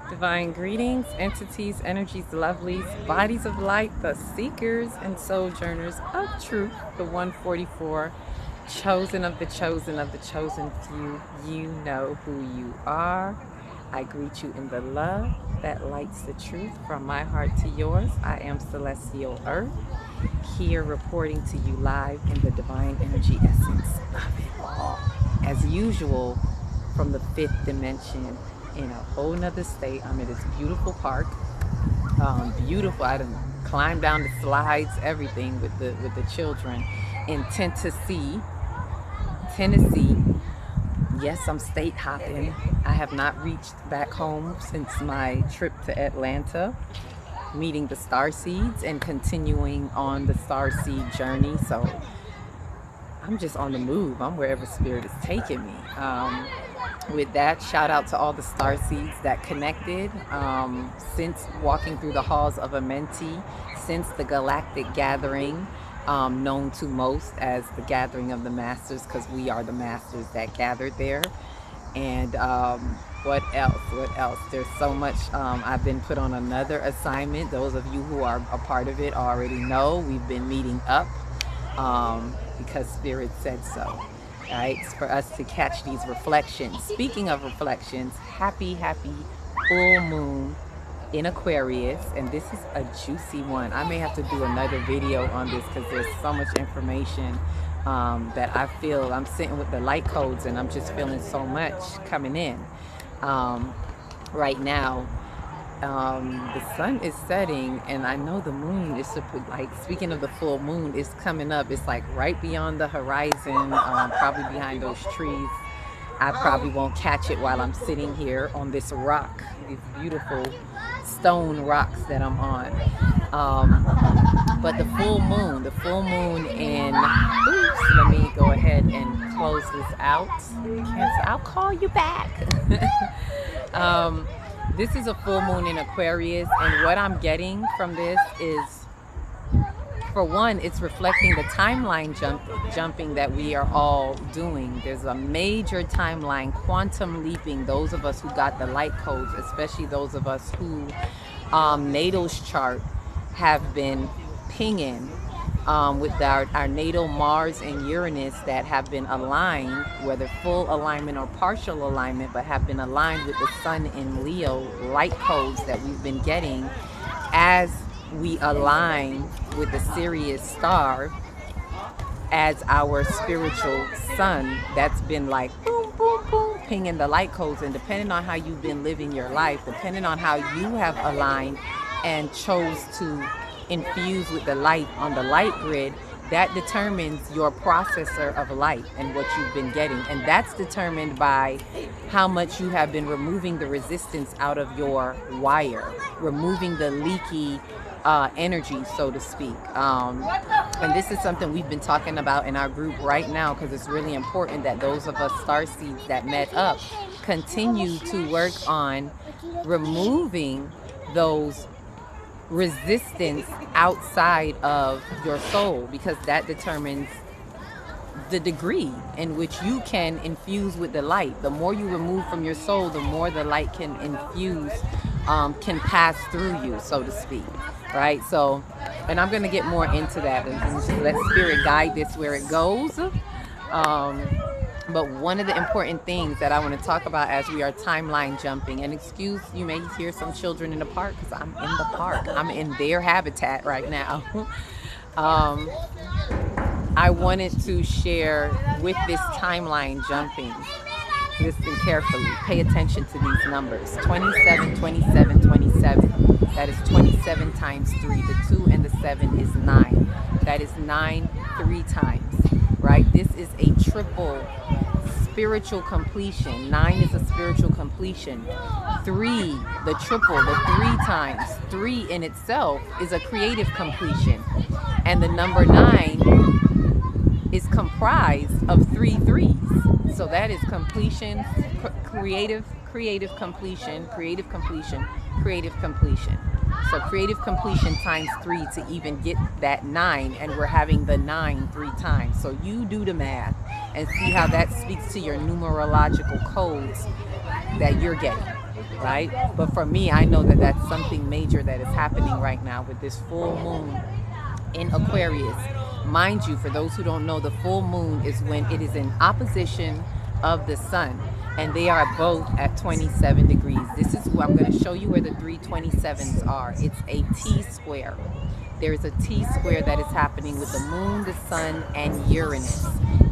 Divine greetings, entities, energies, lovelies, bodies of light, the seekers and sojourners of truth, the 144, chosen of the chosen of the chosen few. You know who you are. I greet you in the love that lights the truth from my heart to yours. I am Celestial Earth, here reporting to you live in the divine energy essence of it all. As usual, from the fifth dimension, in a whole nother state. I'm in this beautiful park. Beautiful. I done climbed down the slides, everything with the children in Tennessee. Tennessee. Yes, I'm state hopping. I have not reached back home since my trip to Atlanta, meeting the star seeds and continuing on the star seed journey. So I'm just on the move. I'm wherever spirit is taking me. With that, shout out to all the star seeds that connected since walking through the halls of Amenti, since the galactic gathering, known to most as the gathering of the masters, because we are the masters that gathered there. And what else? What else? There's so much. I've been put on another assignment. Those of you who are a part of it already know we've been meeting up because Spirit said so. Right? It's for us to catch these reflections. Speaking of reflections, happy full moon in Aquarius, and this is a juicy one. I may have to do another video on this because there's so much information that I feel. I'm sitting with the light codes and I'm just feeling so much coming in right now. The sun is setting, and I know the moon is like, speaking of the full moon, is coming up. It's like right beyond the horizon, probably behind those trees. I probably won't catch it while I'm sitting here on this rock, these beautiful stone rocks that I'm on. But the full moon in, oops, let me go ahead and close this out. I'll call you back. This is a full moon in Aquarius, and what I'm getting from this is, for one, it's reflecting the timeline jumping that we are all doing. There's a major timeline, quantum leaping. Those of us who got the light codes, especially those of us who natal's chart have been pinging with our natal Mars and Uranus that have been aligned, whether full alignment or partial alignment, but have been aligned with the sun in Leo, light codes that we've been getting as we align with the Sirius star as our spiritual sun. That's been like boom, boom, boom, pinging the light codes. And depending on how you've been living your life, depending on how you have aligned and chose to infuse with the light on the light grid, that determines your processor of light and what you've been getting. And that's determined by how much you have been removing the resistance out of your wire, removing the leaky energy, so to speak. And this is something we've been talking about in our group right now, because it's really important that those of us starseeds that met up continue to work on removing those resistance outside of your soul, because that determines the degree in which you can infuse with the light. The more you remove from your soul, the more the light can infuse, can pass through you, so to speak, right? So, and I'm going to get more into that and just let spirit guide this where it goes. But one of the important things that I want to talk about as we are timeline jumping, and excuse, you may hear some children in the park because I'm in the park. I'm in their habitat right now. I wanted to share with this timeline jumping. Listen carefully. Pay attention to these numbers. 27, 27, 27. That is 27 times 3. The 2 and the 7 is 9. That is 9 3 times, right? This is a triple spiritual completion. 9 is a spiritual completion. 3, the triple, the 3 times. 3 in itself is a creative completion. And the number 9 is comprised of 3 threes. So that is completion, creative completion, creative completion, creative completion. So creative completion times 3 to even get that 9, and we're having the 9 3 times. So you do the math and see how that speaks to your numerological codes that you're getting. right? But for me, I know that that's something major that is happening right now with this full moon in Aquarius. Mind you, for those who don't know, the full moon is when it is in opposition of the sun, and they are both at 27 degrees. This is where I'm going to show you where the 327s are. It's a T square. There's a T square that is happening with the moon, the sun, and Uranus.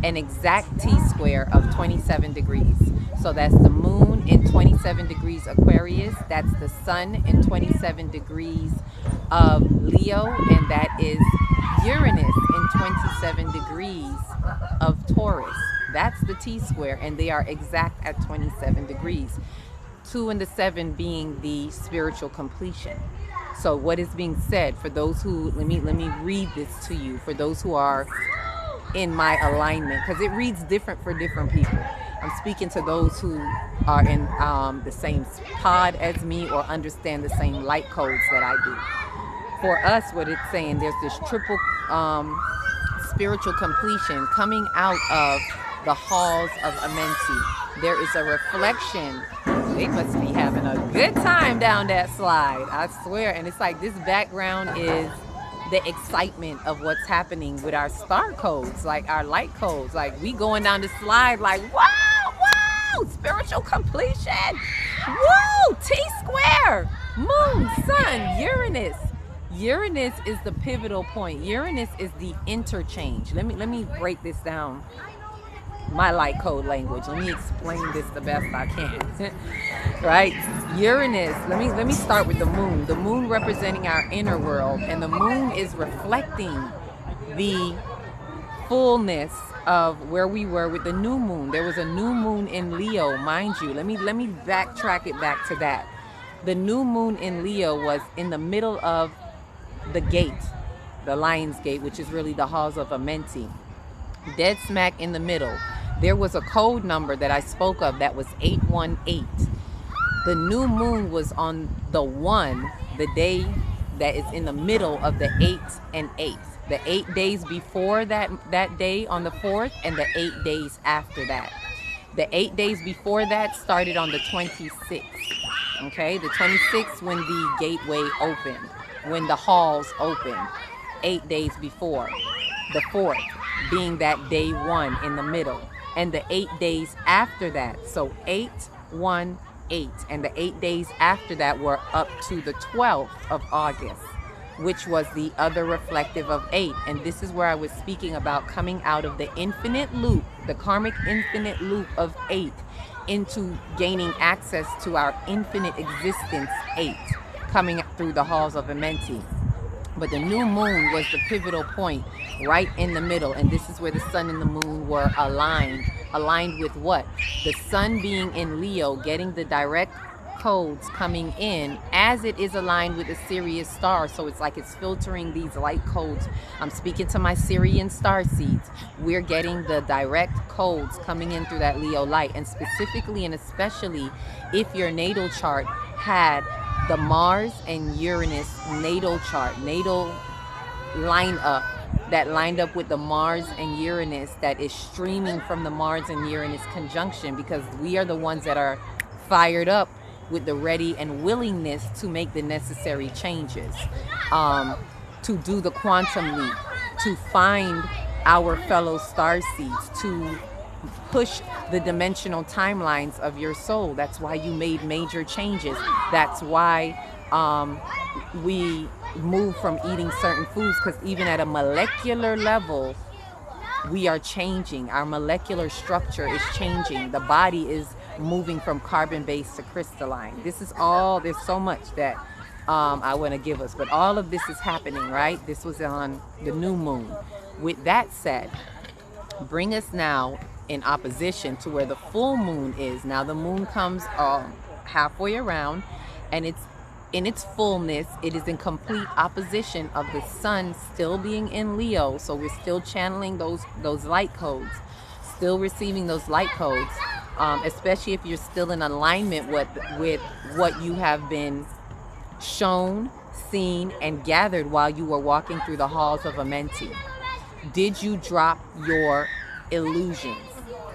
An exact T square of 27 degrees. So that's the moon in 27 degrees Aquarius. That's the sun in 27 degrees of Leo. And that is Uranus in 27 degrees of Taurus. That's the T square. And they are exact at 27 degrees. 2 and the 7 being the spiritual completion. So what is being said for those who, let me read this to you, for those who are in my alignment, because it reads different for different people. I'm speaking to those who are in the same pod as me or understand the same light codes that I do. For us, what it's saying, there's this triple spiritual completion coming out of the halls of Amenti. There is a reflection. They must be having a good time down that slide, I swear. And it's like this background is the excitement of what's happening with our star codes, like our light codes. Like we going down the slide like, wow, wow, spiritual completion. Woo, T square, moon, sun, Uranus. Uranus is the pivotal point. Uranus is the interchange. Let me break this down. My light code language. Let me explain this the best I can. Right? Uranus, let me start with the moon. The moon representing our inner world, and the moon is reflecting the fullness of where we were with the new moon. There was a new moon in Leo, mind you. Let me backtrack it back to that. The new moon in Leo was in the middle of the gate, the Lion's Gate, which is really the halls of Amenti. Dead smack in the middle. There was a code number that I spoke of that was 818. The new moon was on the 1, the day that is in the middle of the 8 and 8. The 8 days before that day on the 4th, and the 8 days after that. The 8 days before that started on the 26th. Okay, the 26th when the gateway opened, when the halls opened. 8 days before. The 4th being that day 1 in the middle. And the 8 days after that. So 8, 1, 8. And the 8 days after that were up to the 12th of August, which was the other reflective of 8. And this is where I was speaking about coming out of the infinite loop, the karmic infinite loop of 8, into gaining access to our infinite existence 8, coming through the halls of Amenti. But the new moon was the pivotal point right in the middle. And this is where the sun and the moon were aligned. Aligned with what? The sun being in Leo, getting the direct codes coming in as it is aligned with the Sirius star. So it's like it's filtering these light codes. I'm speaking to my Sirian star seeds. We're getting the direct codes coming in through that Leo light. And specifically and especially if your natal chart had the Mars and Uranus natal chart, natal line up, that lined up with the Mars and Uranus that is streaming from the Mars and Uranus conjunction, because we are the ones that are fired up with the ready and willingness to make the necessary changes, to do the quantum leap, to find our fellow star seeds, to push the dimensional timelines of your soul. That's why you made major changes. That's why we move from eating certain foods, because even at a molecular level, we are changing. Our molecular structure is changing. The body is moving from carbon-based to crystalline. This is all, there's so much that I want to give us, but all of this is happening, right? This was on the new moon. With that said, bring us now in opposition to where the full moon is. Now the moon comes halfway around, and it's in its fullness. It is in complete opposition of the sun still being in Leo. So we're still channeling those light codes, still receiving those light codes, especially if you're still in alignment with what you have been shown, seen, and gathered while you were walking through the halls of Amenti. Did you drop your illusions?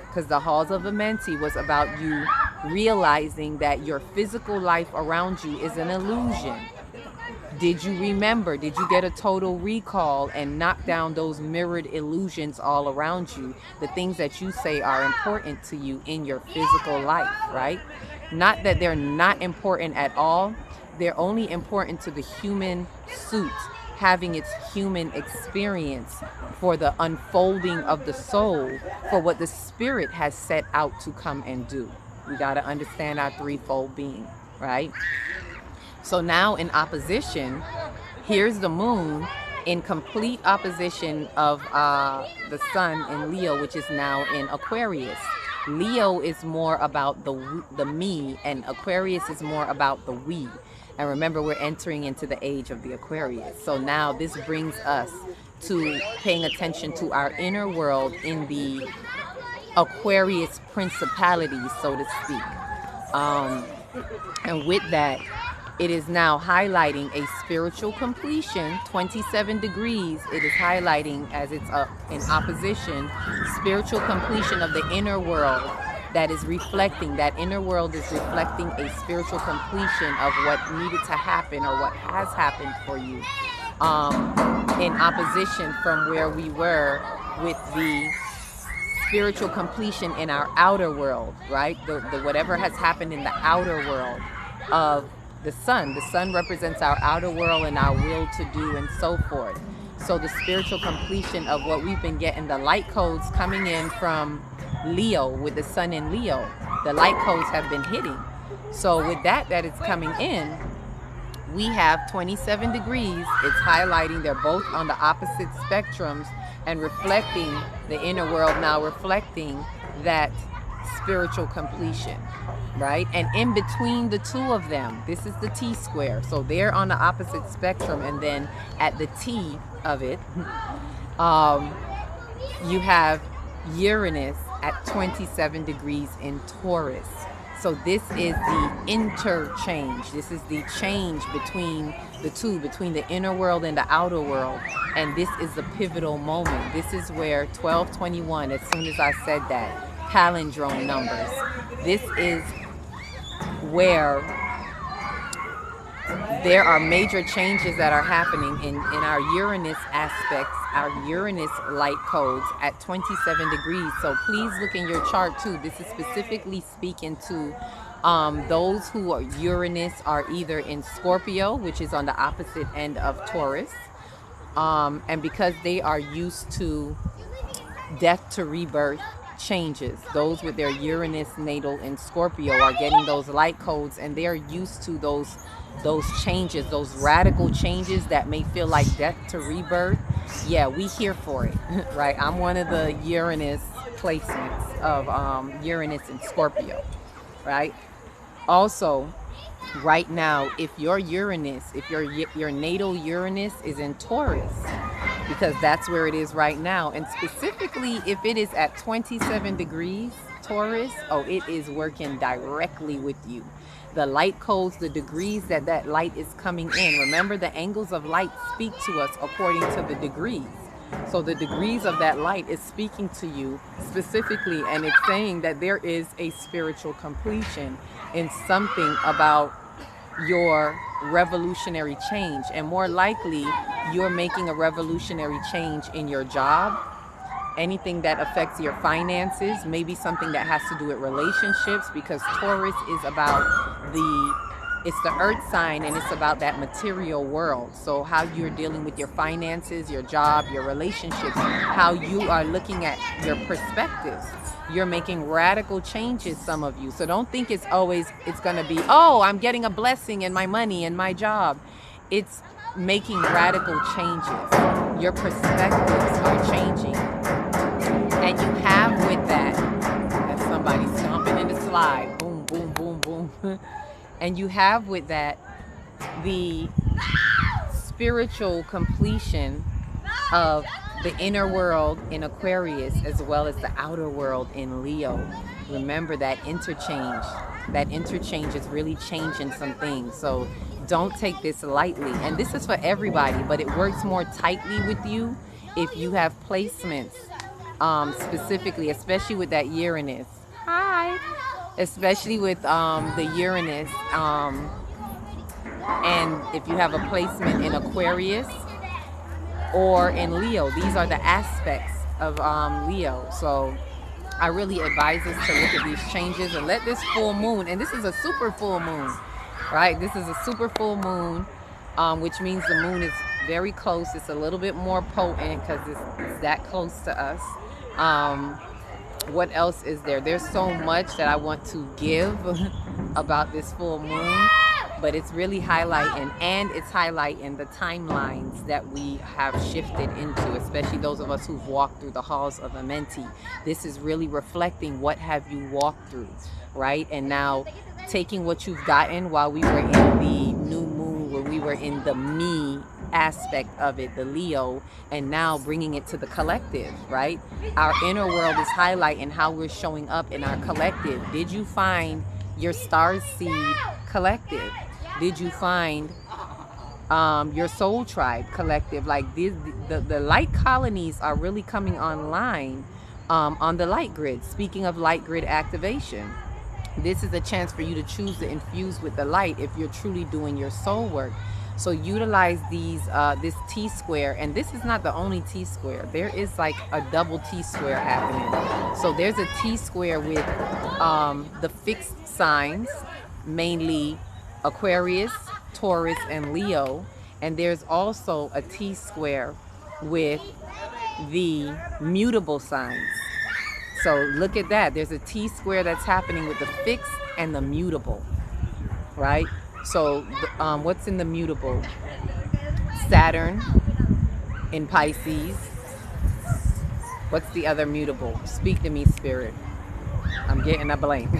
Because the halls of Amenti was about you realizing that your physical life around you is an illusion. Did you remember? Did you get a total recall and knock down those mirrored illusions all around you? The things that you say are important to you in your physical life, right? Not that they're not important at all. They're only important to the human suit having its human experience for the unfolding of the soul for what the spirit has set out to come and do. We got to understand our threefold being, right? So now in opposition, here's the moon in complete opposition of the sun in Leo, which is now in Aquarius. Leo is more about the me, and Aquarius is more about the we. And remember, we're entering into the age of the Aquarius. So now this brings us to paying attention to our inner world in the Aquarius principality, so to speak. And with that, it is now highlighting a spiritual completion, 27 degrees. It is highlighting, as it's in opposition, spiritual completion of the inner world that is reflecting, that inner world is reflecting a spiritual completion of what needed to happen or what has happened for you, in opposition from where we were with the spiritual completion in our outer world, right? The whatever has happened in the outer world of the sun. The sun represents our outer world and our will to do and so forth. So the spiritual completion of what we've been getting, the light codes coming in from Leo with the sun in Leo, the light codes have been hitting. So with that is coming in, we have 27 degrees. It's highlighting, they're both on the opposite spectrums and reflecting the inner world, now reflecting that spiritual completion, right? And in between the two of them, this is the T square. So they're on the opposite spectrum, and then at the T of it, you have Uranus at 27 degrees in Taurus. So this is the interchange. This is the change between the two, between the inner world and the outer world. And this is the pivotal moment. This is where 1221, as soon as I said that, palindrome numbers. This is where there are major changes that are happening in our Uranus aspects, our Uranus light codes at 27 degrees. So please look in your chart too. This is specifically speaking to those who are Uranus are either in Scorpio, which is on the opposite end of Taurus, and because they are used to death to rebirth changes, those with their Uranus natal in Scorpio are getting those light codes, and they are used to those changes, those radical changes that may feel like death to rebirth. Yeah, we here for it, right? I'm one of the Uranus placements of Uranus in Scorpio, right? Also, right now, if your Uranus, if your natal Uranus is in Taurus, because that's where it is right now, and specifically if it is at 27 degrees Taurus, oh, it is working directly with you. The light codes, the degrees that light is coming in. Remember, the angles of light speak to us according to the degrees. So the degrees of that light is speaking to you specifically, and it's saying that there is a spiritual completion in something about your revolutionary change. And more likely, you're making a revolutionary change in your job, anything that affects your finances, maybe something that has to do with relationships, because Taurus is about it's the earth sign, and it's about that material world. So how you're dealing with your finances, your job, your relationships, how you are looking at your perspectives. You're making radical changes, some of you. So don't think it's going to be, oh, I'm getting a blessing in my money and my job. It's making radical changes. Your perspectives are changing. And you have with that's somebody stomping in the slide. Boom, boom, boom, boom. And you have with that the spiritual completion of the inner world in Aquarius, as well as the outer world in Leo. Remember that interchange. That interchange is really changing some things. So don't take this lightly. And this is for everybody, but it works more tightly with you if you have placements, specifically, especially with that Uranus. Hi. especially with the Uranus. And if you have a placement in Aquarius or in Leo, these are the aspects of Leo. So I really advise us to look at these changes and let this full moon, and this is a super full moon, right? This is a super full moon, which means the moon is very close. It's a little bit more potent because it's that close to us. What else is there? There's so much that I want to give about this full moon, but it's really highlighting, and it's highlighting the timelines that we have shifted into, especially those of us who've walked through the halls of Amenti. This is really reflecting what have you walked through, right? And now taking what you've gotten while we were in the new moon, where we were in the me aspect of it, the Leo, and now bringing it to the collective, right? Our inner world is highlighting how we're showing up in our collective. Did you find your star seed collective? Did you find your soul tribe collective? Like the light colonies are really coming online on the light grid. Speaking of light grid activation, this is a chance for you to choose to infuse with the light if you're truly doing your soul work. So utilize these this T-square, and this is not the only T-square. There is like a double T-square happening. So there's a T-square with the fixed signs, mainly Aquarius, Taurus, and Leo. And there's also a T-square with the mutable signs. So look at that. There's a T-square that's happening with the fixed and the mutable, right? So what's in the mutable? Saturn in Pisces. What's the other mutable? Speak to me, Spirit. I'm getting a blank.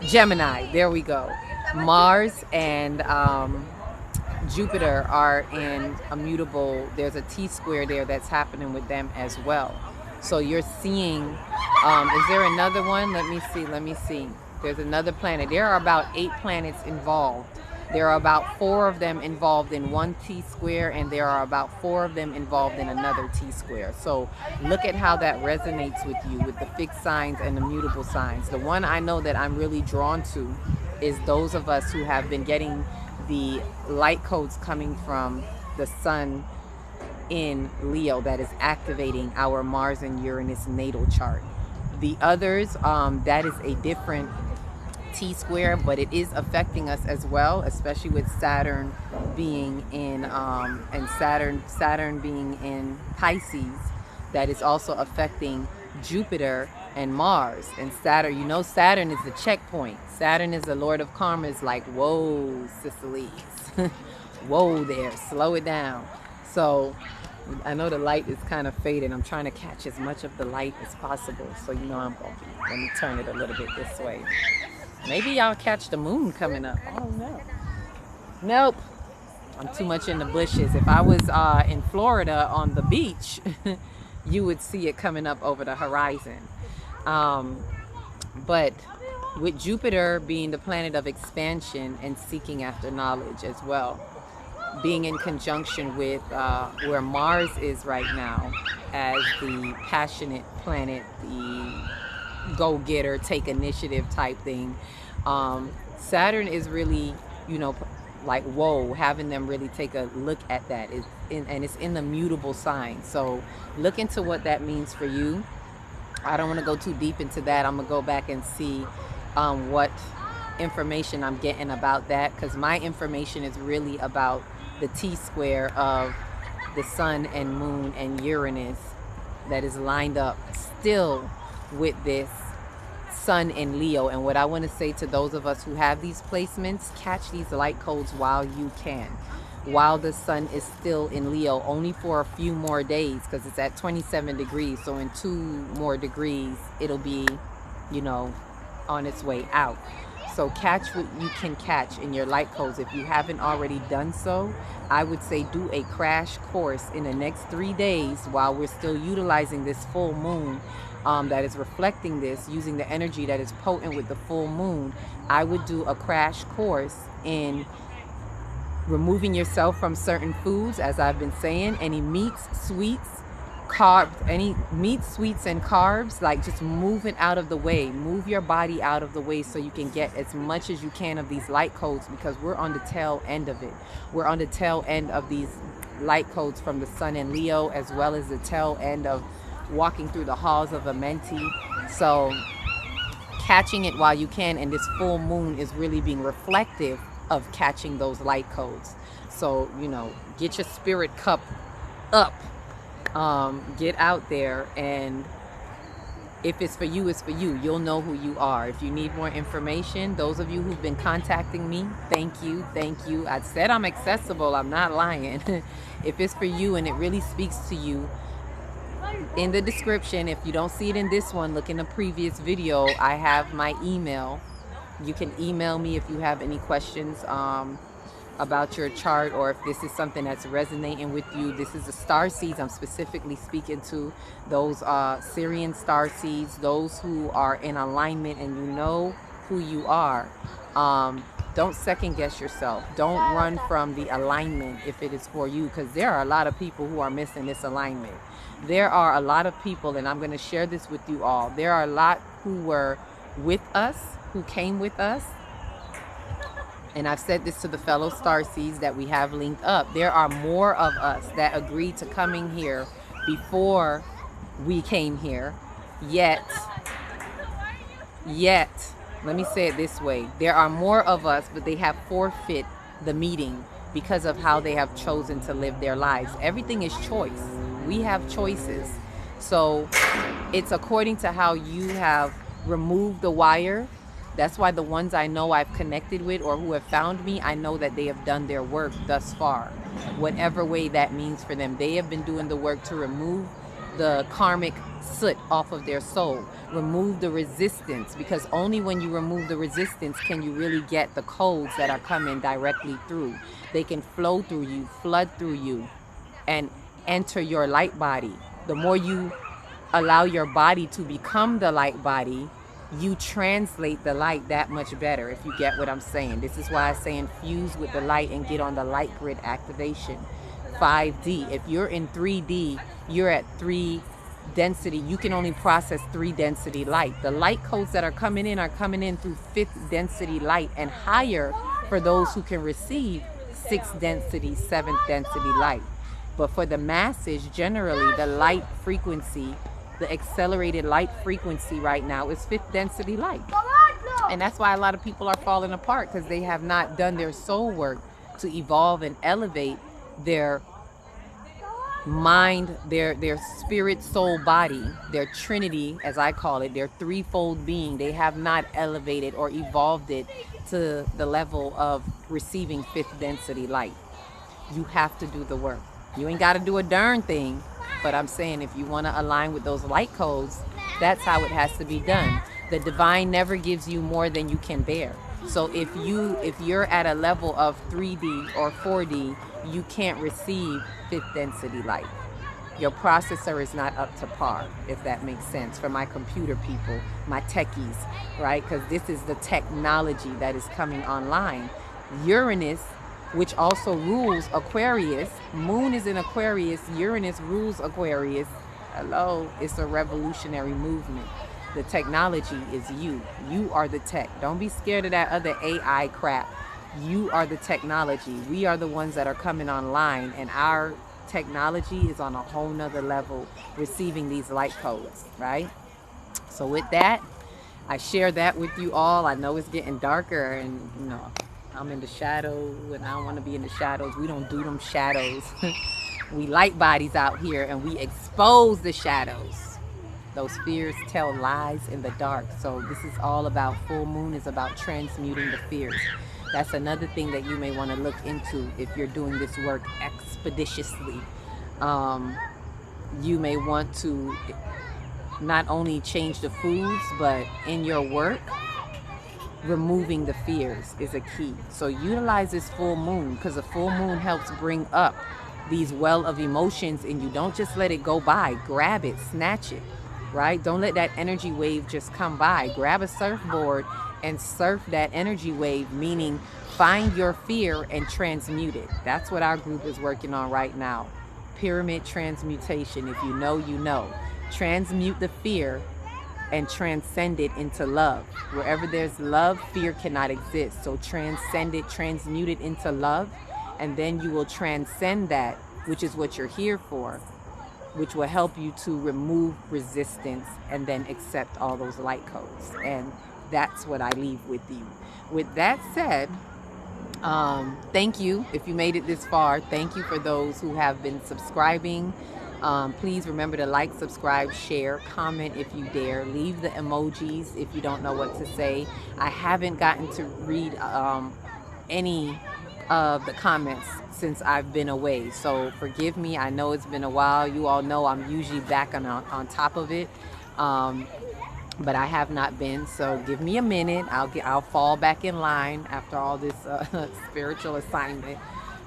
Gemini. There we go. Mars and Jupiter are in a mutable. There's a T-square there that's happening with them as well. So you're seeing, is there another one? Let me see. There's another planet. There are about 8 planets involved. There are about 4 of them involved in one T-square, and there are about 4 of them involved in another T-square. So look at how that resonates with you, with the fixed signs and the mutable signs. The one I know that I'm really drawn to is those of us who have been getting the light codes coming from the sun in Leo that is activating our Mars and Uranus natal chart. The others, that is a different T-square, but it is affecting us as well, especially with Saturn being in and Saturn being in Pisces. That is also affecting Jupiter and Mars. And Saturn, you know, Saturn is the checkpoint. Saturn is the Lord of Karma. Is like, whoa, Sicily, whoa there, slow it down. So I know the light is kind of faded. I'm trying to catch as much of the light as possible. So you know I'm going to, let me turn it a little bit this way. Maybe y'all catch the moon coming up. I don't know. Nope. I'm too much in the bushes. If I was in Florida on the beach, you would see it coming up over the horizon. But with Jupiter being the planet of expansion and seeking after knowledge as well, being in conjunction with where Mars is right now as the passionate planet, the go-getter, take initiative type thing. Saturn is really, you know, like, whoa, having them really take a look at that. And it's in the mutable sign. So look into what that means for you. I don't want to go too deep into that. I'm going to go back and see what information I'm getting about that, because my information is really about the T-square of the sun and moon and Uranus that is lined up still with this sun in Leo. And what I want to say to those of us who have these placements, catch these light codes while you can, while the sun is still in Leo, only for a few more days, because it's at 27 degrees. So in 2 more degrees, it'll be, you know, on its way out. So catch what you can catch in your light codes. If you haven't already done so, I would say do a crash course in the next 3 days while we're still utilizing this full moon that is reflecting this, using the energy that is potent with the full moon. I would do a crash course in removing yourself from certain foods, as I've been saying, any meats, sweets, carbs, any meat, sweets, and carbs, like just move it out of the way. Move your body out of the way so you can get as much as you can of these light codes, because we're on the tail end of it. We're on the tail end of these light codes from the sun in Leo, as well as the tail end of walking through the halls of a mentee. So catching it while you can, and this full moon is really being reflective of catching those light codes. So, you know, get your spirit cup up. Get out there, and if it's for you, it's for you. You'll know who you are. If you need more information, those of you who've been contacting me, thank you. I said I'm accessible. I'm not lying. If it's for you and it really speaks to you, in the description, if you don't see it in this one, look in the previous video. I have my email. You can email me if you have any questions about your chart, or if this is something that's resonating with you. This is the star seeds I'm specifically speaking to, those Syrian star seeds, those who are in alignment and you know who you are. Don't second guess yourself. Don't run from the alignment if it is for you, because there are a lot of people who are missing this alignment. There are a lot of people, and I'm going to share this with you all. There are a lot who were with us, who came with us. And I've said this to the fellow starseeds that we have linked up. There are more of us that agreed to coming here before we came here. Yet, let me say it this way. There are more of us, but they have forfeit the meeting because of how they have chosen to live their lives. Everything is choice. We have choices. So it's according to how you have removed the wire. That's why the ones I know I've connected with or who have found me, I know that they have done their work thus far. Whatever way that means for them. They have been doing the work to remove the karmic soot off of their soul. Remove the resistance, because only when you remove the resistance can you really get the codes that are coming directly through. They can flow through you, flood through you, and enter your light body. The more you allow your body to become the light body, you translate the light that much better, if you get what I'm saying. This is why I say infuse with the light and get on the light grid activation. 5D. If you're in 3D, you're at 3 density. You can only process 3 density light. The light codes that are coming in through 5th density light, and higher for those who can receive 6th density, 7th density light. But for the masses, generally, the light frequency, the accelerated light frequency right now is 5th density light. And that's why a lot of people are falling apart, because they have not done their soul work to evolve and elevate their mind, their spirit, soul, body, their trinity, as I call it, their threefold being. They have not elevated or evolved it to the level of receiving 5th density light. You have to do the work. You ain't got to do a darn thing. But I'm saying, if you want to align with those light codes, that's how it has to be done. The divine never gives you more than you can bear. So if you're at a level of 3D or 4D, you can't receive 5th density light. Your processor is not up to par, if that makes sense, for my computer people, my techies, right? Because this is the technology that is coming online. Uranus, which also rules Aquarius. Moon is in Aquarius. Uranus rules Aquarius. Hello, it's a revolutionary movement. The technology is you. You are the tech. Don't be scared of that other AI crap. You are the technology. We are the ones that are coming online, and our technology is on a whole nother level, receiving these light codes, right? So with that, I share that with you all. I know it's getting darker, and you know, I'm in the shadow, and I don't want to be in the shadows. We don't do them shadows. We light bodies out here, and we expose the shadows. Those fears tell lies in the dark. So this is all about, full moon is about transmuting the fears. That's another thing that you may want to look into if you're doing this work expeditiously. You may want to not only change the foods, but in your work, removing the fears is a key. So utilize this full moon, because the full moon helps bring up these well of emotions in you. Don't just let it go by. Grab it, snatch it, right? Don't let that energy wave just come by. Grab a surfboard and surf that energy wave, meaning find your fear and transmute it. That's what our group is working on right now. pyramid transmutation. If you know, you know. Transmute the fear and transcend it into love. Wherever there's love, fear cannot exist. So transcend it, transmute it into love, and then you will transcend that, which is what you're here for, which will help you to remove resistance and then accept all those light codes. And that's what I leave with you. With that said, thank you if you made it this far. Thank you for those who have been subscribing. Please remember to like, subscribe, share, comment if you dare. Leave the emojis if you don't know what to say. I haven't gotten to read any of the comments since I've been away, so forgive me. I know it's been a while. You all know I'm usually back on top of it, but I have not been. So give me a minute. I'll fall back in line after all this spiritual assignment.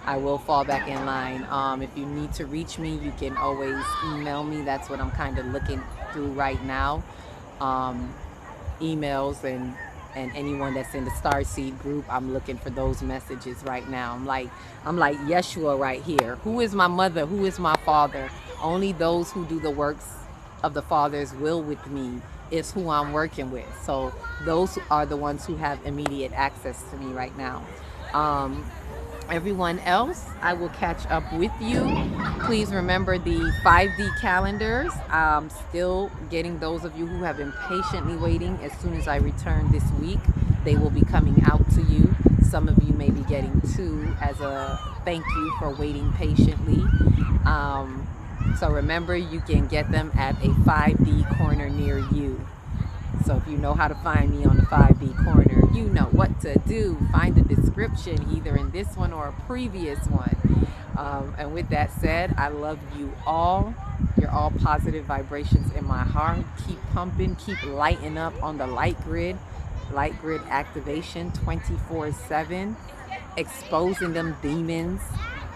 I will fall back in line. If you need to reach me, you can always email me. That's what I'm kind of looking through right now. Emails and anyone that's in the Starseed group, I'm looking for those messages right now. I'm like Yeshua right here. Who is my mother? Who is my father? Only those who do the works of the Father's will with me is who I'm working with. So those are the ones who have immediate access to me right now. Everyone else, I will catch up with you. Please remember the 5D calendars. I'm still getting those of you who have been patiently waiting. As soon as I return this week, they will be coming out to you. Some of you may be getting 2 as a thank you for waiting patiently. So remember, you can get them at a 5D corner near you. So if you know how to find me on the 5D corner, you know what to do. Find the description either in this one or a previous one. And with that said, I love you all. You're all positive vibrations in my heart. Keep pumping, keep lighting up on the light grid. Light grid activation 24/7. Exposing them demons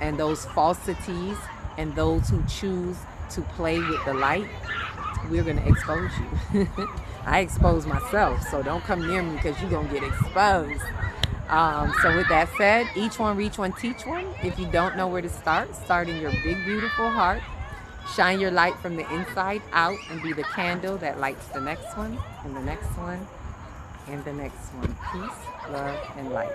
and those falsities and those who choose to play with the light. We're going to expose you. I expose myself, so don't come near me because you're going to get exposed. So with that said, each one, reach one, teach one. If you don't know where to start, start in your big, beautiful heart. Shine your light from the inside out and be the candle that lights the next one, and the next one, and the next one. Peace, love, and light.